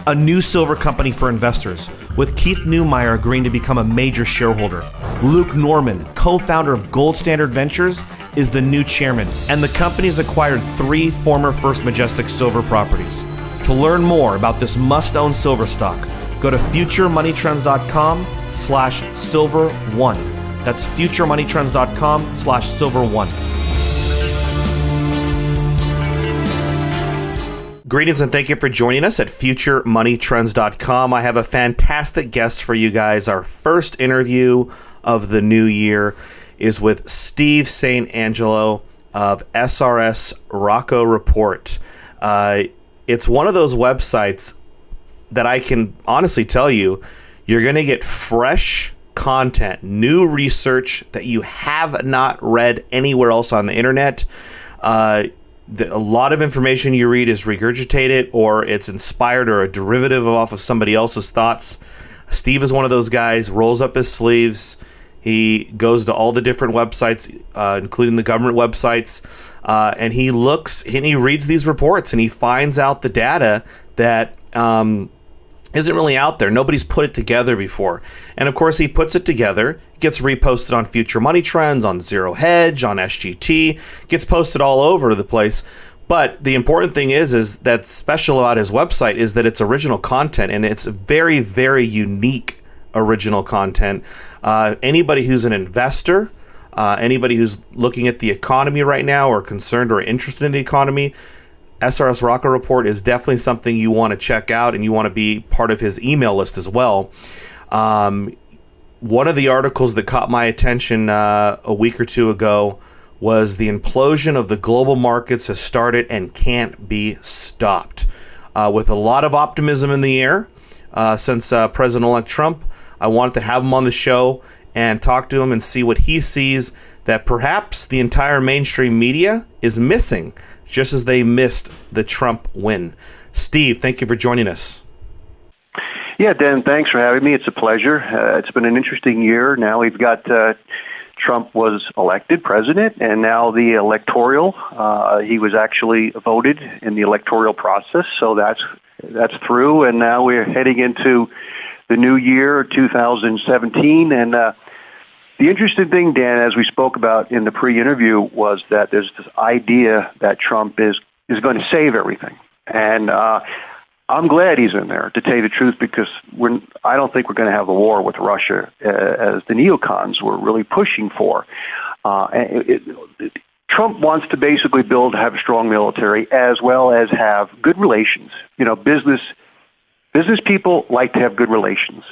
a new silver company for investors, with Keith Neumeyer agreeing to become a major shareholder. Luke Norman, co-founder of Gold Standard Ventures, is the new chairman, and the company has acquired 3 former First Majestic silver properties. To learn more about this must-own silver stock, go to FutureMoneyTrends.com/silver1. That's FutureMoneyTrends.com/silver1. Greetings and thank you for joining us at FutureMoneyTrends.com. I have a fantastic guest for you guys. Our first interview of the new year is with Steve St. Angelo of SRS Rocco Report. It's one of those websites that I can honestly tell you, you're going to get fresh content, new research that you have not read anywhere else on the internet. A lot of information you read is regurgitated, or it's inspired or a derivative off of somebody else's thoughts. Steve is one of those guys, rolls up his sleeves. He goes to all the different websites, including the government websites, and he looks and he reads these reports and he finds out the data that isn't really out there. Nobody's put it together before. And of course, he puts it together, gets reposted on Future Money Trends, on Zero Hedge, on SGT, gets posted all over the place. But the important thing is that's special about his website is that it's original content, and it's very, very unique original content. Anybody who's an investor, anybody who's looking at the economy right now or concerned or interested in the economy, SRS Rocco Report is definitely something you want to check out, and you want to be part of his email list as well. One of the articles that caught my attention a week or two ago was the implosion of the global markets has started and can't be stopped. With a lot of optimism in the air since President-elect Trump, I wanted to have him on the show and talk to him and see what he sees that perhaps the entire mainstream media is missing, just as they missed the Trump win. Steve, thank you for joining us. Yeah, Dan, thanks for having me. It's a pleasure. It's been an interesting year. Now we've got Trump was elected president, and now the electoral. He was actually voted in the electoral process, so that's through, and now we're heading into the new year, 2017, and the interesting thing, Dan, as we spoke about in the pre-interview, was that there's this idea that Trump is going to save everything. And I'm glad he's in there, to tell you the truth, because I don't think we're going to have a war with Russia as the neocons were really pushing for. Trump wants to basically have a strong military as well as have good relations. You know, business people like to have good relations.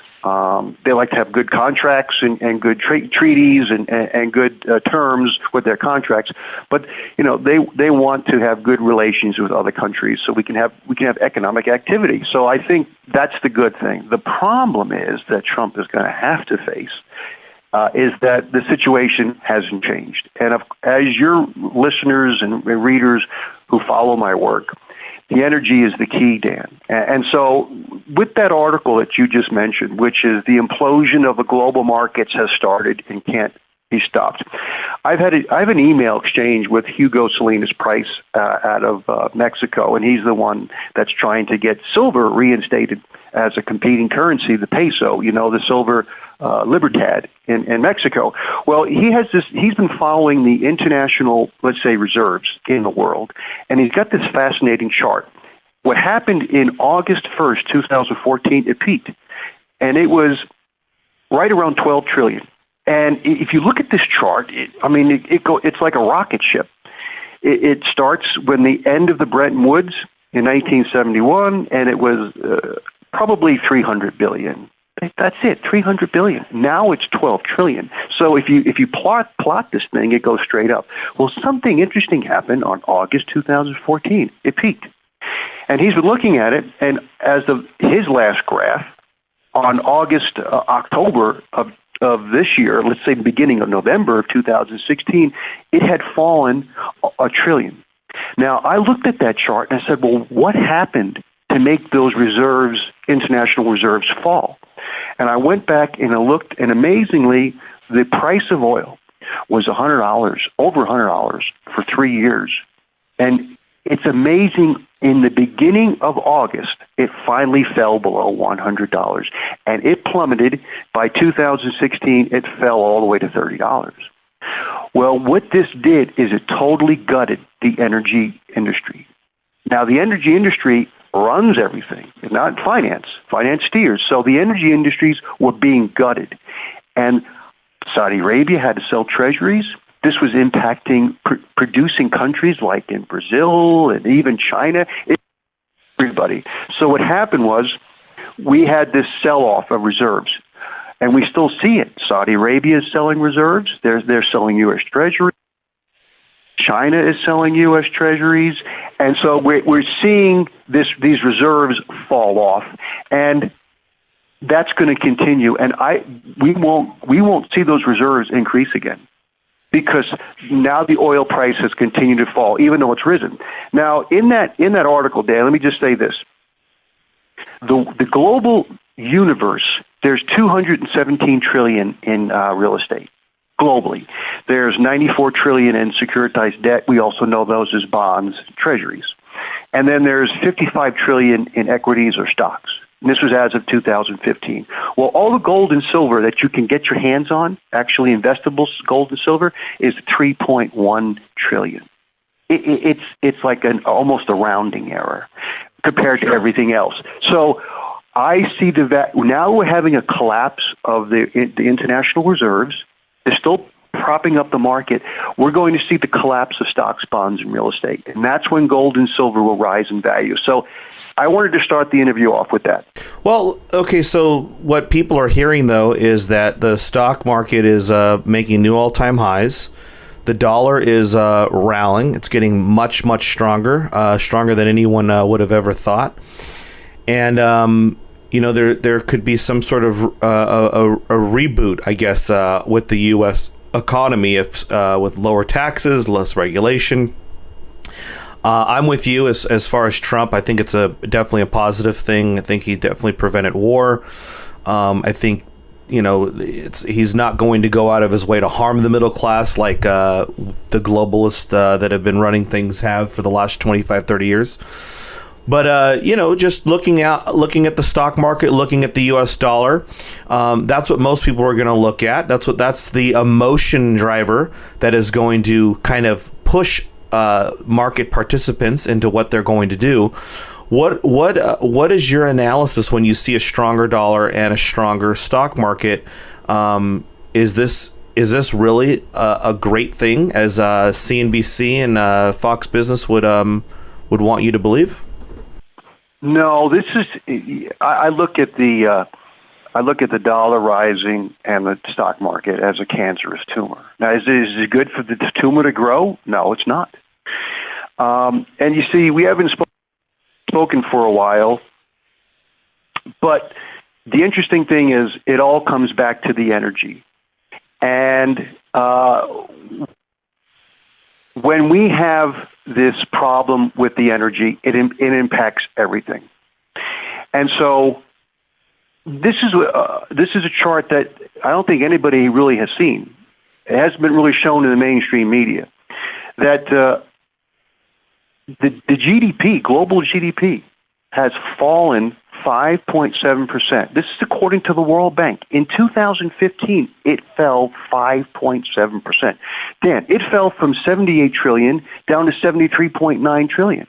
They like to have good contracts and good treaties and good terms with their contracts. But you know, they want to have good relations with other countries so we can have economic activity. So I think that's the good thing. The problem is that Trump is going to have to face is that the situation hasn't changed. And as your listeners and readers who follow my work, the energy is the key, Dan. And so with that article that you just mentioned, which is the implosion of the global markets has started and can't be stopped. I have an email exchange with Hugo Salinas Price out of Mexico, and he's the one that's trying to get silver reinstated as a competing currency, the peso, you know, the silver libertad in Mexico. Well, he's been following the international, let's say, reserves in the world, and he's got this fascinating chart. What happened in August 1st, 2014, it peaked, and it was right around 12 trillion. And if you look at this chart, it's like a rocket ship. It starts when the end of the Bretton Woods in 1971, and it was probably 300 billion. That's it, 300 billion. Now it's 12 trillion. So if you plot this thing, it goes straight up. Well, something interesting happened on August 2014. It peaked. And he's been looking at it, and as of his last graph, on October of this year, let's say the beginning of November of 2016, it had fallen a trillion. Now, I looked at that chart and I said, well, what happened to make those reserves, international reserves, fall? And I went back and I looked, and amazingly, the price of oil was $100, over $100 for 3 years. And it's amazing In the beginning of August, it finally fell below $100, and it plummeted. By 2016, it fell all the way to $30. Well, what this did is it totally gutted the energy industry. Now, the energy industry runs everything, not finance. Finance steers. So the energy industries were being gutted. And Saudi Arabia had to sell treasuries. This was impacting producing countries like in Brazil and even China, everybody. So what happened was we had this sell-off of reserves, and we still see it. Saudi Arabia is selling reserves. They're selling U.S. treasuries. China is selling U.S. treasuries. And so we're seeing these reserves fall off, and that's going to continue. And we won't see those reserves increase again, because now the oil price has continued to fall, even though it's risen. Now, in that article, Dan, let me just say this. The global universe, there's $217 trillion in real estate globally. There's $94 trillion in securitized debt. We also know those as bonds, treasuries. And then there's $55 trillion in equities or stocks. And this was as of 2015. Well, all the gold and silver that you can get your hands on, actually investable gold and silver, is $3.1 trillion. It's like almost a rounding error compared to everything else. So I see now we're having a collapse of the international reserves. They're still propping up the market. We're going to see the collapse of stocks, bonds, and real estate. And that's when gold and silver will rise in value. So I wanted to start the interview off with that. Well, okay, so what people are hearing, though, is that the stock market is making new all-time highs. The dollar is rallying. It's getting much, much stronger, stronger than anyone would have ever thought. And there could be some sort of a reboot, I guess, with the U.S. economy, if with lower taxes, less regulation. I'm with you as far as Trump. I think it's definitely a positive thing. I think he definitely prevented war. I think he's not going to go out of his way to harm the middle class like the globalists that have been running things have for the last 25, 30 years. But just looking at the stock market, looking at the U.S. dollar, that's what most people are going to look at. That's the emotion driver that is going to kind of push market participants into what they're going to do. What is your analysis when you see a stronger dollar and a stronger stock market? Is this really a great thing, as CNBC and Fox Business would want you to believe? No, this is. I look at the dollar rising and the stock market as a cancerous tumor. Now, is it good for the tumor to grow? No, it's not. And you see, we haven't spoken for a while, but the interesting thing is it all comes back to the energy. And when we have this problem with the energy, it impacts everything. And so this is a chart that I don't think anybody really has seen. It hasn't been really shown in the mainstream media, that the GDP, global GDP, has fallen 5.7%. This is according to the World Bank. In 2015, it fell 5.7%. Dan, it fell from 78 trillion down to 73.9 trillion.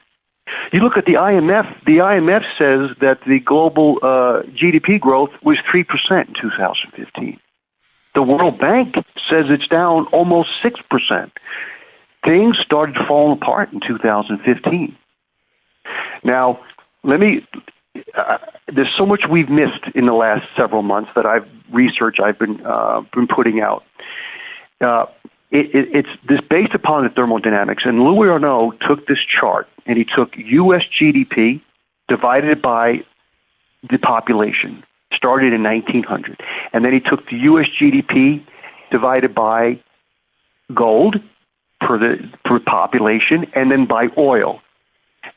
You look at the IMF. The IMF says that the global GDP growth was 3% in 2015. The World Bank says it's down almost 6%. Things started falling apart in 2015. Now, there's so much we've missed in the last several months that I've been putting out. It's this based upon the thermodynamics. And Louis Arnault took this chart, and he took U.S. GDP divided by the population, started in 1900. And then he took the U.S. GDP divided by gold per population, and then by oil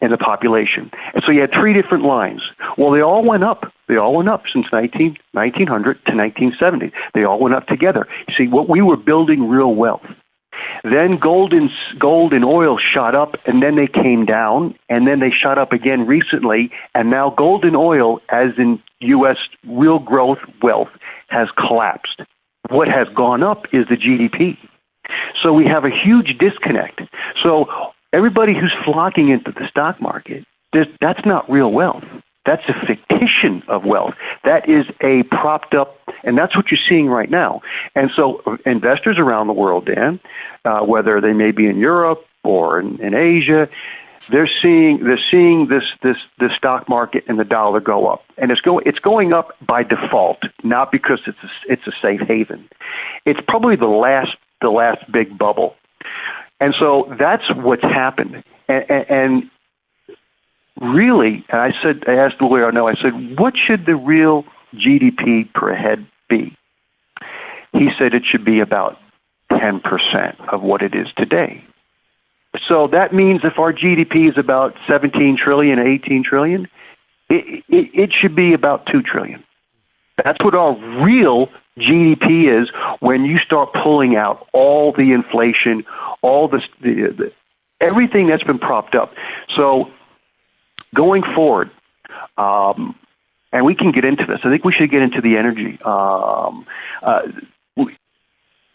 and the population. And so you had three different lines. Well, they all went up. They all went up since 1900 to 1970. They all went up together. You see, we were building real wealth. Then gold and oil shot up, and then they came down, and then they shot up again recently, and now gold and oil, as in U.S. real growth wealth, has collapsed. What has gone up is the GDP. So we have a huge disconnect. So everybody who's flocking into the stock market, that's not real wealth. That's a fictitious of wealth. That is a propped up, and that's what you're seeing right now. And so investors around the world, Dan, whether they may be in Europe or in Asia, they're seeing this stock market and the dollar go up, and it's going up by default, not because it's a safe haven. It's probably the last big bubble, and so that's what's happened. And really, and I asked the lawyer, I said, what should the real GDP per head be? He said it should be about 10% of what it is today. So that means if our GDP is about 17 trillion, 18 trillion, it should be about 2 trillion. That's what our real GDP is when you start pulling out all the inflation, all the everything that's been propped up. So going forward, and we can get into this. I think we should get into the energy.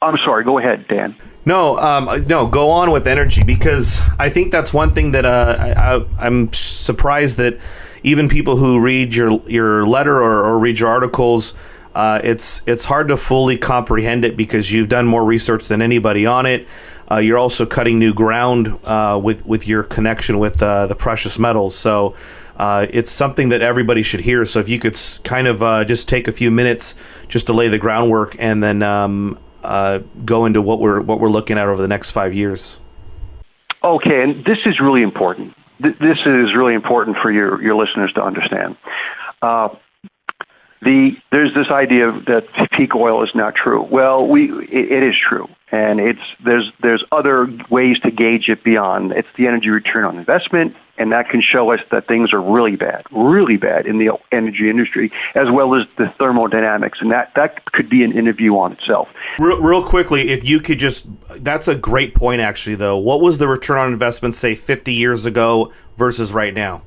I'm sorry. Go ahead, Dan. No, go on with energy, because I think that's one thing that I'm surprised that even people who read your letter or read your articles, it's hard to fully comprehend it because you've done more research than anybody on it. You're also cutting new ground with your connection with the precious metals. So it's something that everybody should hear. So if you could kind of just take a few minutes just to lay the groundwork, and then go into what we're looking at over the next 5 years. Okay, and this is really important. This is really important for your listeners to understand. There's this idea that peak oil is not true. Well, it is true, and there's other ways to gauge it beyond. It's the energy return on investment, and that can show us that things are really bad in the energy industry, as well as the thermodynamics, and that could be an interview on itself. Real quickly, if you could that's a great point, actually, though. What was the return on investment, say, 50 years ago versus right now?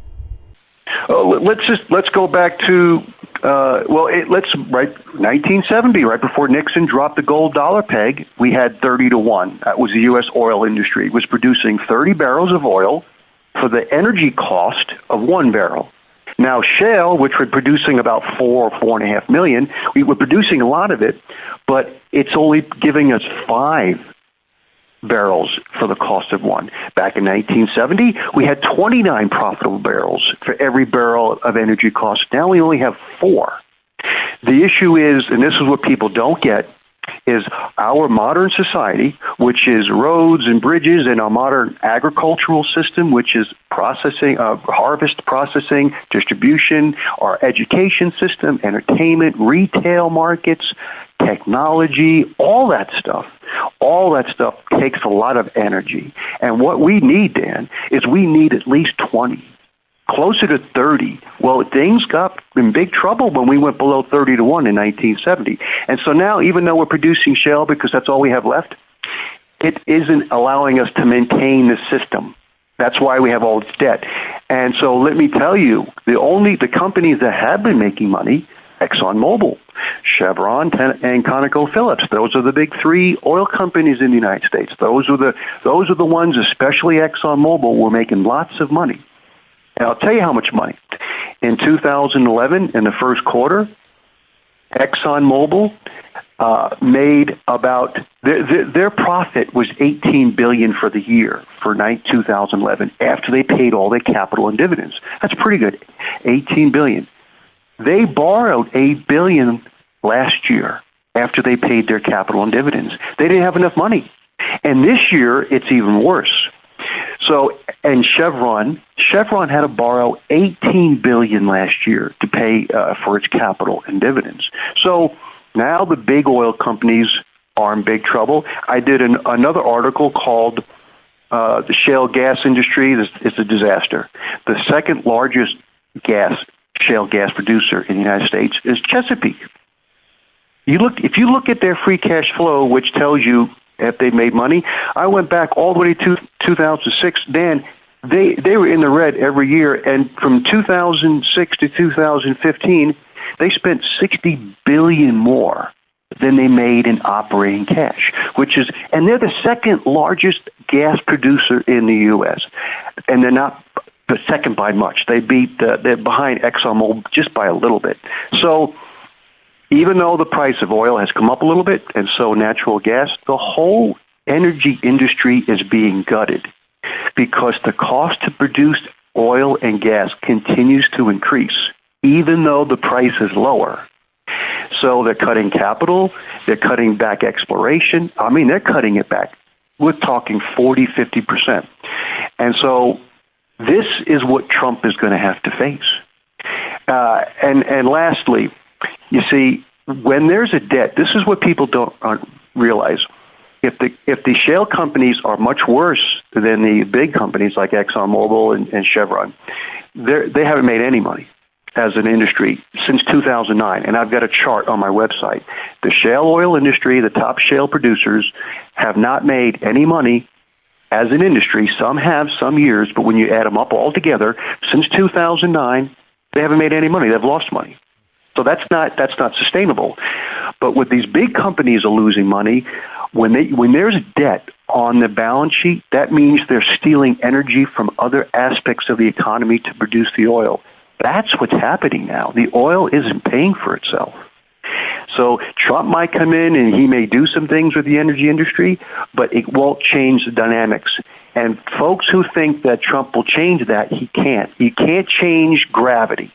Let's go back to 1970, right before Nixon dropped the gold dollar peg. We had 30-1. That was the U.S. oil industry. It was producing 30 barrels of oil for the energy cost of 1 barrel. Now, shale, which we're producing about 4.5 million, we were producing a lot of it, but it's only giving us 5 barrels for the cost of 1. Back in 1970, we had 29 profitable barrels for every barrel of energy cost. Now we only have 4. The issue is, and this is what people don't get, is our modern society, which is roads and bridges, and our modern agricultural system, which is processing, harvest processing, distribution, our education system, entertainment, retail markets, technology, all that stuff takes a lot of energy. And what we need, Dan, is we need at least 20, closer to 30. Well, things got in big trouble when we went below 30-1 in 1970. And so now, even though we're producing shale because that's all we have left, it isn't allowing us to maintain the system. That's why we have all this debt. And so let me tell you, the companies that have been making money, ExxonMobil, Chevron, and ConocoPhillips. Those are the big 3 oil companies in the United States. Those are the ones, especially ExxonMobil, were making lots of money. And I'll tell you how much money. In 2011, in the first quarter, ExxonMobil made about their profit was $18 billion for the year for 2011 after they paid all their capital and dividends. That's pretty good, $18 billion. They borrowed $8 billion last year after they paid their capital and dividends. They didn't have enough money. And this year, it's even worse. So, and Chevron had to borrow $18 billion last year to pay for its capital and dividends. So now the big oil companies are in big trouble. I did another article called "The Shale Gas Industry is a Disaster." The second largest shale gas producer in the United States is Chesapeake. If you look at their free cash flow, which tells you if they made money. I went back all the way to 2006. Dan, they were in the red every year, and from 2006 to 2015, they spent $60 billion more than they made in operating cash, and they're the second largest gas producer in the U.S., and they're not the second by much. They're behind ExxonMobil just by a little bit. So even though the price of oil has come up a little bit, and so natural gas, the whole energy industry is being gutted because the cost to produce oil and gas continues to increase, even though the price is lower. So they're cutting capital, they're cutting back exploration. I mean, they're cutting it back. We're talking 40, 50%. And so this is what Trump is going to have to face. And lastly, you see, when there's a debt, this is what people don't realize. If the shale companies are much worse than the big companies like ExxonMobil and Chevron, they haven't made any money as an industry since 2009. And I've got a chart on my website. The shale oil industry, the top shale producers, have not made any money as an industry. Some have, some years, but when you add them up all together, since 2009, they haven't made any money. They've lost money. So that's not sustainable. But what these big companies are losing money, when there's debt on the balance sheet, that means they're stealing energy from other aspects of the economy to produce the oil. That's what's happening now. The oil isn't paying for itself. So Trump might come in and he may do some things with the energy industry, but it won't change the dynamics. And folks who think that Trump will change that, he can't. You can't change gravity.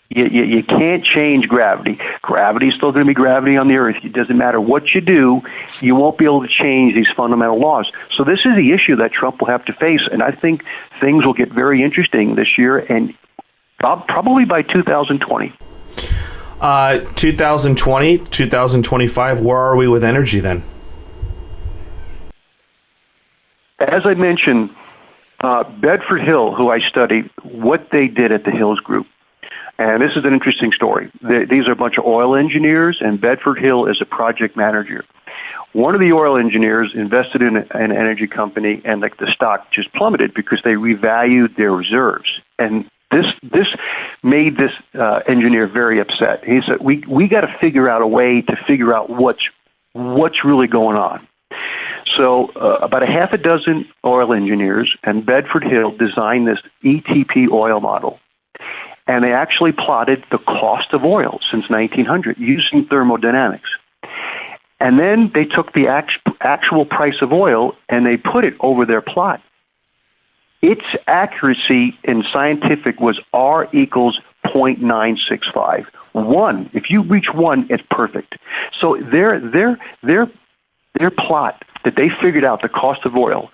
You can't change gravity. Gravity's still going to be gravity on the earth. It doesn't matter what you do, you won't be able to change these fundamental laws. So this is the issue that Trump will have to face, and I think things will get very interesting this year and probably by 2020. 2020, 2025, where are we with energy then? As I mentioned, Bedford Hill, who I study, what they did at the Hills Group, and this is an interesting story. These are a bunch of oil engineers, and Bedford Hill is a project manager. One of the oil engineers invested in an energy company, and the stock just plummeted because they revalued their reserves. And this made this engineer very upset. He said, "We got to figure out a way to figure out what's really going on." So about a half a dozen oil engineers and Bedford Hill designed this ETP oil model. And they actually plotted the cost of oil since 1900 using thermodynamics. And then they took the actual price of oil and they put it over their plot. Its accuracy in scientific was R equals 0.965. 1. If you reach 1, it's perfect. So their plot that they figured out the cost of oil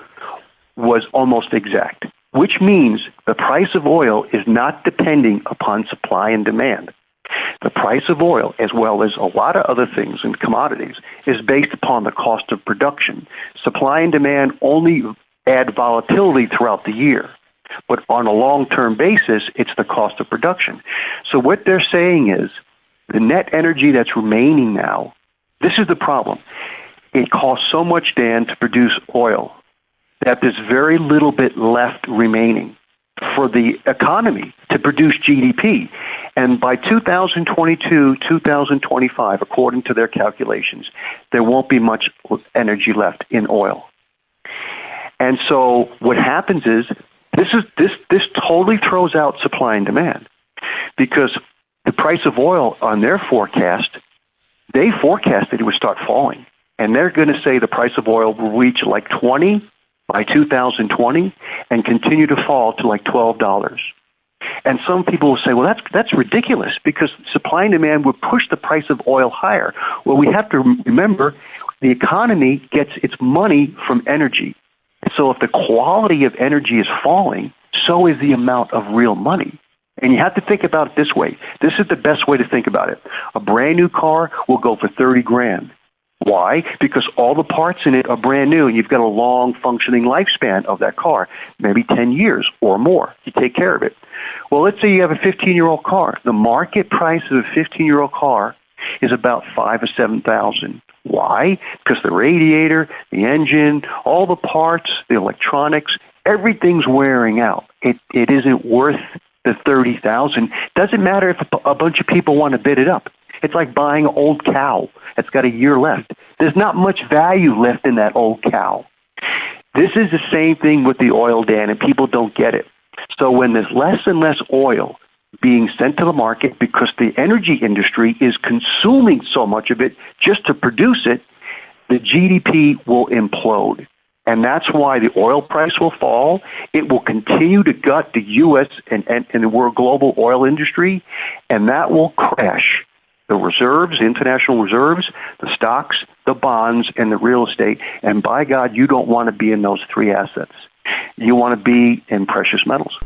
was almost exact, which means the price of oil is not depending upon supply and demand. The price of oil, as well as a lot of other things and commodities, is based upon the cost of production. Supply and demand only add volatility throughout the year, but on a long-term basis, it's the cost of production. So what they're saying is the net energy that's remaining now, this is the problem. It costs so much, Dan, to produce oil that there's very little bit left remaining for the economy to produce GDP. And by 2022, 2025, according to their calculations, there won't be much energy left in oil. And so what happens is this totally throws out supply and demand, because the price of oil on their forecast, they forecasted it would start falling. And they're going to say the price of oil will reach like 20 by 2020 and continue to fall to like $12. And some people will say, well, that's ridiculous because supply and demand would push the price of oil higher. Well, we have to remember the economy gets its money from energy. So if the quality of energy is falling, so is the amount of real money. And you have to think about it this way. This is the best way to think about it. A brand new car will go for $30,000. Why? Because all the parts in it are brand new, and you've got a long functioning lifespan of that car, maybe 10 years or more. You take care of it. Well, let's say you have a 15-year-old car. The market price of a 15-year-old car is about 5 or 7,000. Why? Because the radiator, the engine, all the parts, the electronics, everything's wearing out. It isn't worth the 30,000. Doesn't matter if a bunch of people want to bid it up. It's like buying an old cow that's got a year left. There's not much value left in that old cow. This is the same thing with the oil, Dan, and people don't get it. So when there's less and less oil being sent to the market because the energy industry is consuming so much of it just to produce it, the GDP will implode. And that's why the oil price will fall. It will continue to gut the U.S. and the world global oil industry, and that will crash the reserves, international reserves, the stocks, the bonds, and the real estate. And by God, you don't want to be in those three assets. You want to be in precious metals.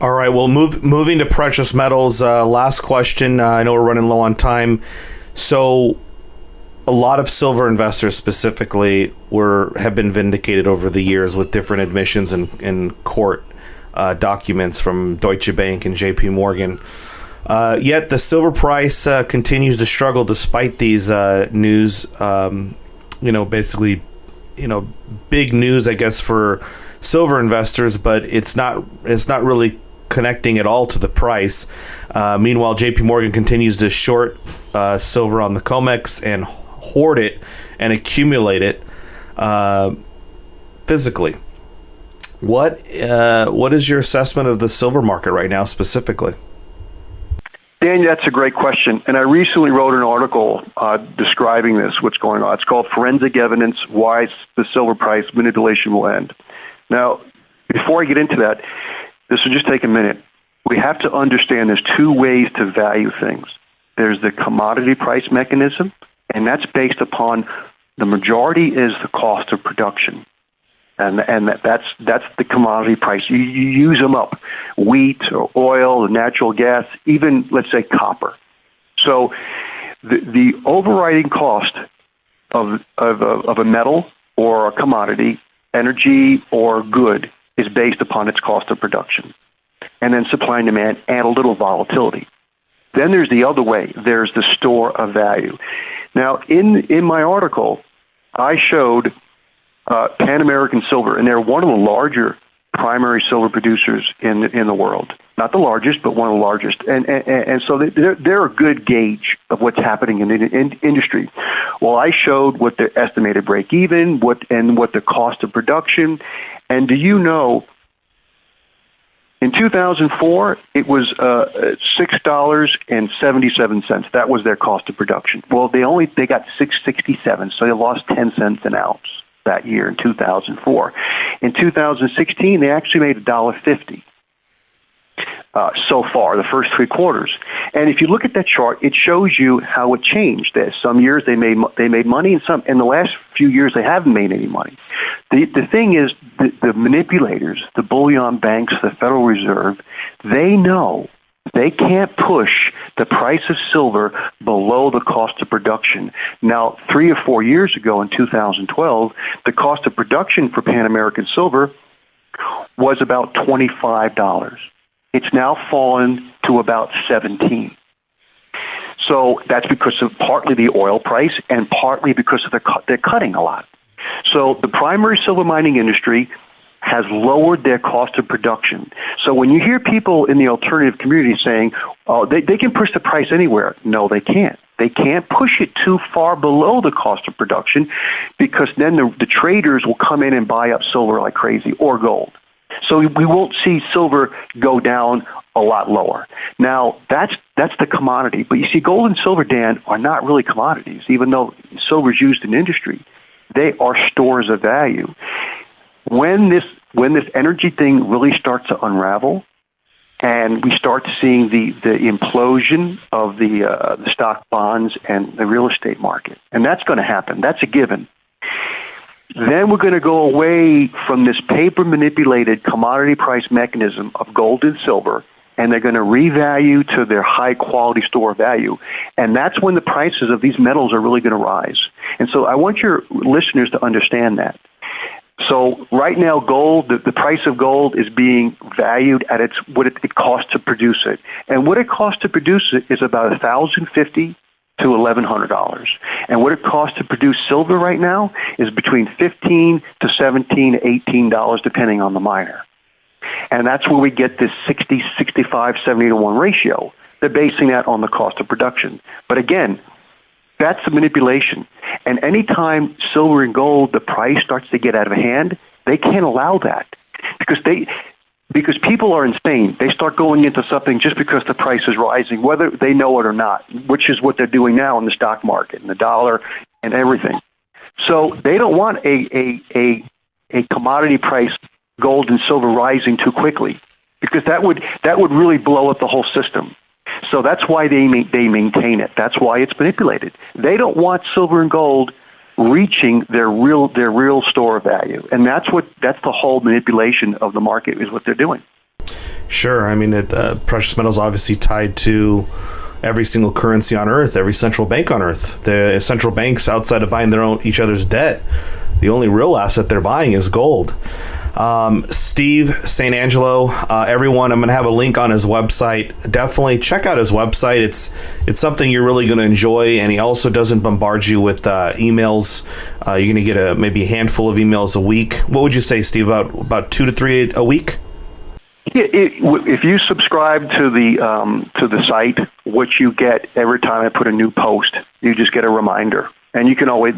All right, well, moving to precious metals, last question. I know we're running low on time. So a lot of silver investors specifically have been vindicated over the years with different admissions and court documents from Deutsche Bank and JP Morgan. Yet the silver price continues to struggle despite these news, basically, big news, I guess, for silver investors, but it's not really connecting at all to the price. Meanwhile, JP Morgan continues to short silver on the COMEX and hoard it and accumulate it physically. What is your assessment of the silver market right now specifically? Dan, that's a great question. And I recently wrote an article describing this, what's going on. It's called Forensic Evidence, Why the Silver Price Manipulation Will End. Now, before I get into that, this will just take a minute. We have to understand there's two ways to value things. There's the commodity price mechanism, and that's based upon the majority is the cost of production. And that's the commodity price. You use them up, wheat or oil, natural gas, even, let's say, copper. So the overriding cost of a metal or a commodity, energy or good, is based upon its cost of production. And then supply and demand and a little volatility. Then there's the other way. There's the store of value. Now, in my article, I showed Pan American Silver, and they're one of the larger primary silver producers in the world. Not the largest, but one of the largest. And so they're a good gauge of what's happening in the industry. Well, I showed what the estimated break even, what the cost of production. And do you know, in 2004, it was $6.77. That was their cost of production. Well, they got $6.67, so they lost 10 cents an ounce that year in 2004. In 2016, they actually made $1.50 so far, the first three quarters. And if you look at that chart, it shows you how it changed. Some years they made money, and in the last few years they haven't made any money. The thing is, the manipulators, the bullion banks, the Federal Reserve, they know they can't push the price of silver below the cost of production. Now, 3 or 4 years ago in 2012, the cost of production for Pan American Silver was about $25. It's now fallen to about $17. So that's because of partly the oil price and partly because of they're cutting a lot. So the primary silver mining industry has lowered their cost of production. So when you hear people in the alternative community saying, oh, they can push the price anywhere, no, they can't. They can't push it too far below the cost of production because then the traders will come in and buy up silver like crazy or gold. So we won't see silver go down a lot lower. Now, that's the commodity. But you see, gold and silver, Dan, are not really commodities, even though silver is used in industry. They are stores of value. When this energy thing really starts to unravel, and we start seeing the implosion of the stock bonds and the real estate market, and that's going to happen. That's a given. Then we're going to go away from this paper-manipulated commodity price mechanism of gold and silver, and they're going to revalue to their high-quality store value. And that's when the prices of these metals are really going to rise. And so I want your listeners to understand that. So right now, gold, the price of gold is being valued at what it costs to produce it. And what it costs to produce it is about $1,050 to $1,100. And what it costs to produce silver right now is between $15 to $17, $18, depending on the miner. And that's where we get this 60, 65, 70 to 1 ratio. They're basing that on the cost of production. But again, that's the manipulation. And anytime silver and gold, the price starts to get out of hand, they can't allow that because people are insane. They start going into something just because the price is rising, whether they know it or not, which is what they're doing now in the stock market and the dollar and everything. So they don't want a commodity price, gold and silver, rising too quickly, because that would really blow up the whole system. So that's why they maintain it. That's why it's manipulated. They don't want silver and gold reaching their real store value, and that's the whole manipulation of the market is what they're doing. Sure. I mean, precious metals obviously tied to every single currency on Earth, every central bank on Earth. The central banks, outside of buying each other's debt, the only real asset they're buying is gold. Steve St. Angelo, everyone, I'm going to have a link on his website. Definitely check out his website. It's something you're really going to enjoy, and he also doesn't bombard you with emails. You're going to get maybe a handful of emails a week. What would you say, Steve, about 2 to 3 a week? Yeah, if you subscribe to the site, which you get every time I put a new post, you just get a reminder. And they can always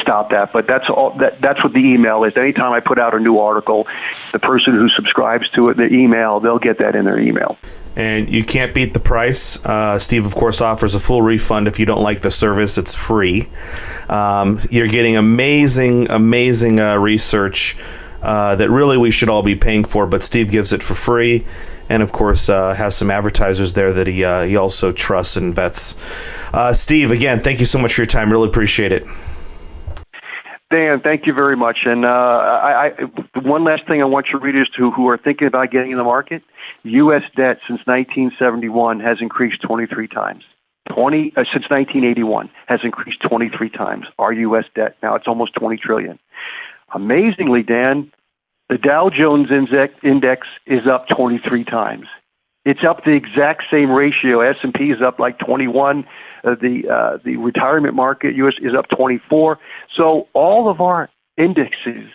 stop that, but that's what the email is. Anytime I put out a new article, the person who subscribes to it, the email, they'll get that in their email. And you can't beat the price. Steve, of course, offers a full refund if you don't like the service. It's free. You're getting amazing research that really we should all be paying for, but Steve gives it for free. And, of course, has some advertisers there that he also trusts and vets. Steve, again, thank you so much for your time. Really appreciate it. Dan, thank you very much. And one last thing I want your readers who are thinking about getting in the market, U.S. debt since 1971 has increased 23 times. Since 1981 has increased 23 times. Our U.S. debt, now it's almost $20 trillion. Amazingly, Dan, the Dow Jones index is up 23 times. It's up the exact same ratio. S&P is up like 21. The retirement market, U.S., is up 24. So all of our indexes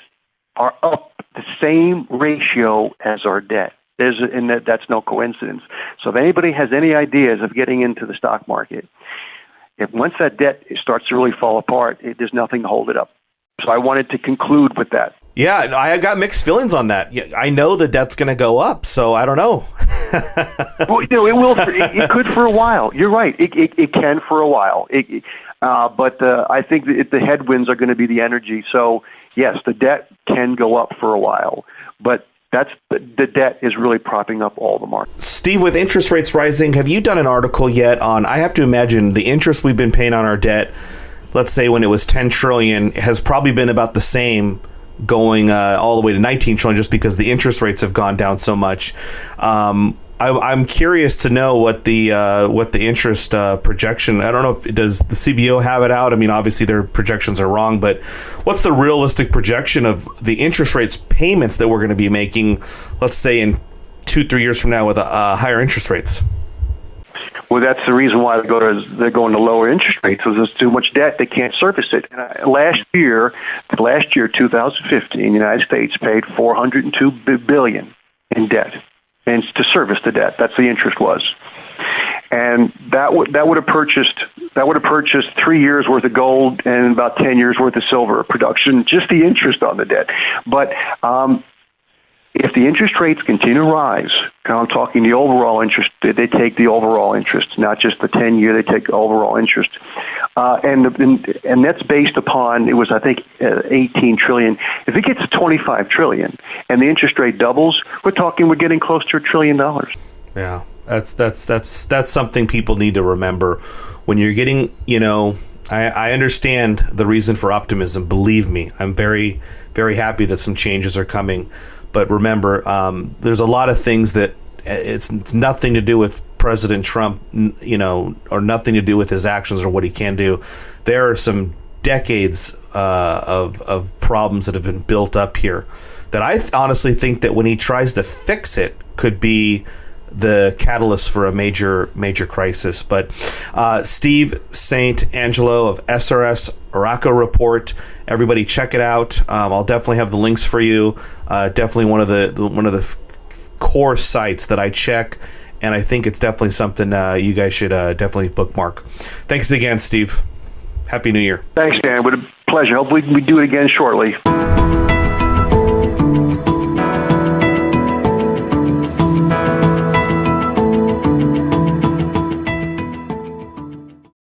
are up the same ratio as our debt. That's no coincidence. So if anybody has any ideas of getting into the stock market, once that debt starts to really fall apart, there's nothing to hold it up. So I wanted to conclude with that. Yeah, I got mixed feelings on that. I know the debt's going to go up, so I don't know. Well, it will. It could for a while. You're right. It can for a while. But I think that the headwinds are going to be the energy. So yes, the debt can go up for a while, but the debt is really propping up all the markets. Steve, with interest rates rising, have you done an article yet on? I have to imagine the interest we've been paying on our debt, let's say when it was 10 trillion, has probably been about the same going all the way to 19 trillion, just because the interest rates have gone down so much. I'm curious to know what the interest projection. I don't know does the CBO have it out? I mean, obviously their projections are wrong, but what's the realistic projection of the interest rates payments that we're going to be making, let's say in 2-3 years from now with higher interest rates? Well, that's the reason why they're going to lower interest rates. Because there's too much debt; they can't service it. Last year, 2015, the United States paid $402 billion in debt, and to service the debt. That's the interest was, and that would have purchased 3 years worth of gold and about 10 years worth of silver production, just the interest on the debt. But if the interest rates continue to rise, I'm talking the overall interest, they take the overall interest, not just the 10-year, they take the overall interest. And that's based upon, it was, I think, 18 trillion. If it gets to 25 trillion and the interest rate doubles, we're getting close to $1 trillion. Yeah, that's something people need to remember. When you're getting, I understand the reason for optimism. Believe me, I'm very, very happy that some changes are coming. But remember, there's a lot of things that it's nothing to do with President Trump, or nothing to do with his actions or what he can do. There are some decades of problems that have been built up here that I honestly think that when he tries to fix it could be the catalyst for a major crisis. But Steve St. Angelo of SRS Oracle Report, everybody check it out. I'll definitely have the links for you. Definitely one of the core sites that I check, and I think it's definitely something you guys should definitely bookmark. Thanks again, Steve. Happy New Year. Thanks, Dan. What a pleasure. Hopefully we do it again shortly.